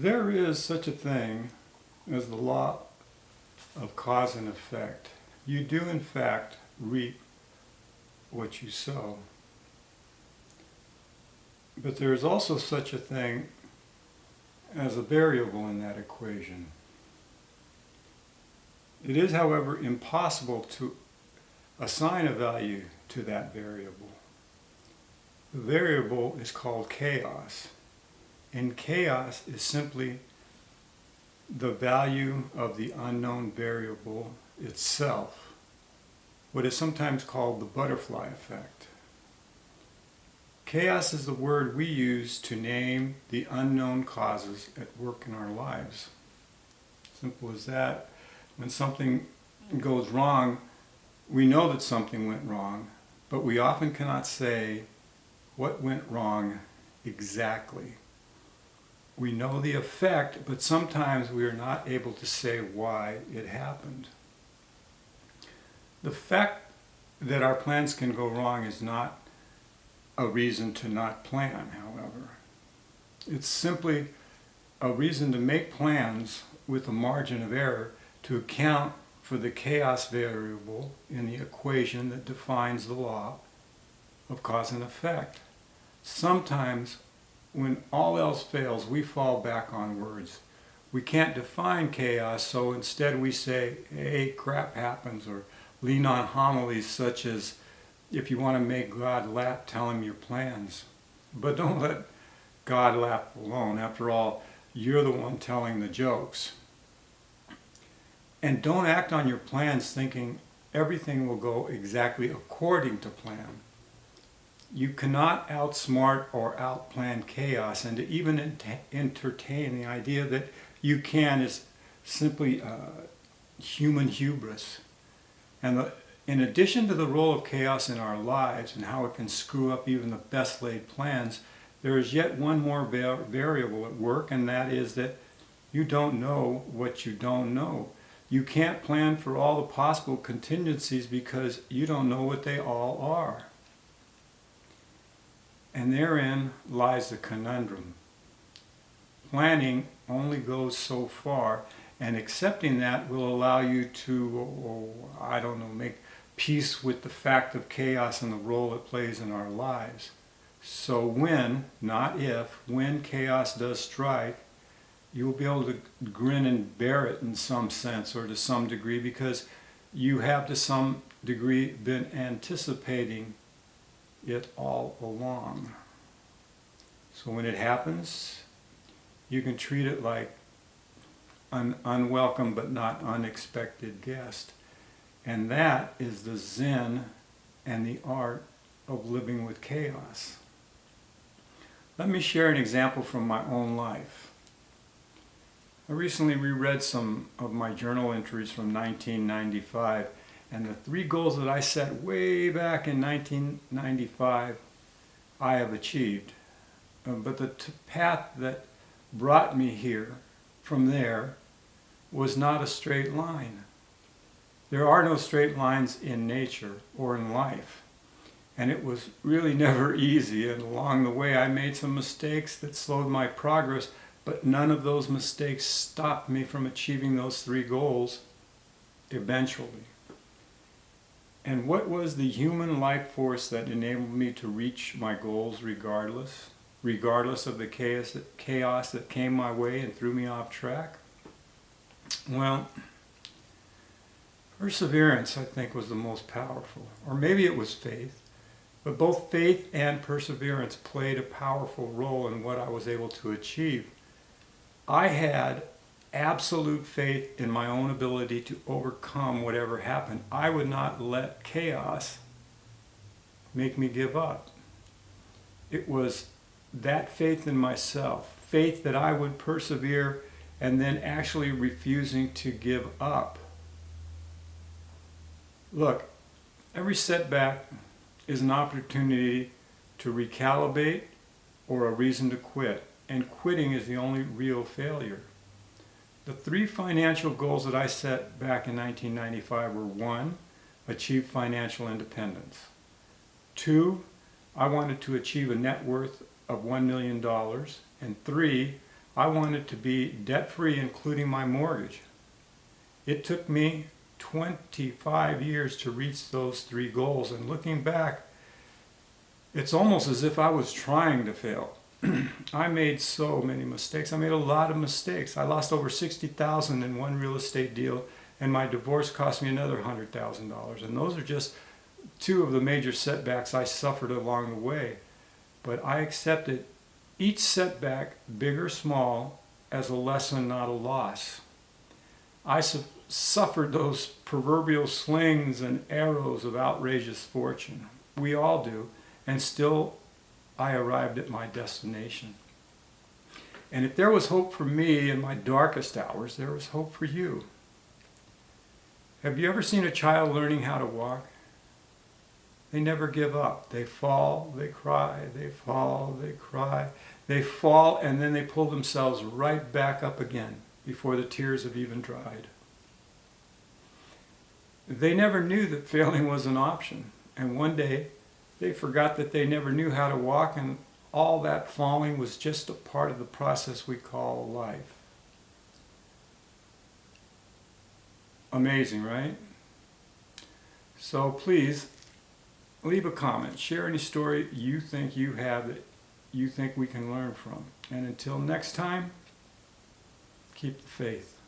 There is such a thing as the law of cause and effect. You do, in fact, reap what you sow. But there is also such a thing as a variable in that equation. It is, however, impossible to assign a value to that variable. The variable is called chaos, and chaos is simply the value of the unknown variable itself, what is sometimes called the butterfly effect. Chaos is the word we use to name the unknown causes at work in our lives. Simple as that. When something goes wrong, we know that something went wrong, but we often cannot say what went wrong exactly. We know the effect, but sometimes we are not able to say why it happened. The fact that our plans can go wrong is not a reason to not plan, however. It's simply a reason to make plans with a margin of error to account for the chaos variable in the equation that defines the law of cause and effect. Sometimes, when all else fails, we fall back on words. We can't define chaos, so instead we say, hey, crap happens, or lean on homilies such as, if you want to make God laugh, tell him your plans. But don't let God laugh alone. After all, you're the one telling the jokes. And don't act on your plans thinking everything will go exactly according to plan. You cannot outsmart or outplan chaos, and to even entertain the idea that you can is simply human hubris. And in addition to the role of chaos in our lives and how it can screw up even the best laid plans, there is yet one more variable at work, and that is that you don't know what you don't know. You can't plan for all the possible contingencies because you don't know what they all are. And therein lies the conundrum. Planning only goes so far, and accepting that will allow you to, make peace with the fact of chaos and the role it plays in our lives. So when, not if, when chaos does strike, you will be able to grin and bear it in some sense or to some degree, because you have to some degree been anticipating it all along. So when it happens, you can treat it like an unwelcome but not unexpected guest. And that is the zen and the art of living with chaos. Let me share an example from my own life. I recently reread some of my journal entries from 1995, and the 3 goals that I set way back in 1995, I have achieved. But the path that brought me here from there was not a straight line. There are no straight lines in nature or in life. And it was really never easy, and along the way I made some mistakes that slowed my progress, but none of those mistakes stopped me from achieving those 3 goals eventually. And what was the human life force that enabled me to reach my goals regardless of the chaos that came my way and threw me off track? Well, perseverance, I think, was the most powerful. Or maybe it was faith. But both faith and perseverance played a powerful role in what I was able to achieve. I had absolute faith in my own ability to overcome whatever happened. I would not let chaos make me give up. It was that faith in myself, faith that I would persevere, and then actually refusing to give up. Look, every setback is an opportunity to recalibrate or a reason to quit, and quitting is the only real failure. The 3 financial goals that I set back in 1995 were: 1, achieve financial independence. 2, I wanted to achieve a net worth of $1 million. And 3, I wanted to be debt-free, including my mortgage. It took me 25 years to reach those three goals, and looking back, it's almost as if I was trying to fail. I made so many mistakes. I made a lot of mistakes. I lost over $60,000 in one real estate deal, and my divorce cost me another $100,000. And those are just two of the major setbacks I suffered along the way. But I accepted each setback, big or small, as a lesson, not a loss. I suffered those proverbial slings and arrows of outrageous fortune. We all do. And still, I arrived at my destination. And if there was hope for me in my darkest hours, there was hope for you. Have you ever seen a child learning how to walk? They never give up. They fall, they cry, they fall, they cry. They fall, and then they pull themselves right back up again before the tears have even dried. They never knew that failing was an option. And one day, they forgot that they never knew how to walk, and all that falling was just a part of the process we call life. Amazing, right? So please, leave a comment. Share any story you think you have that you think we can learn from. And until next time, keep the faith.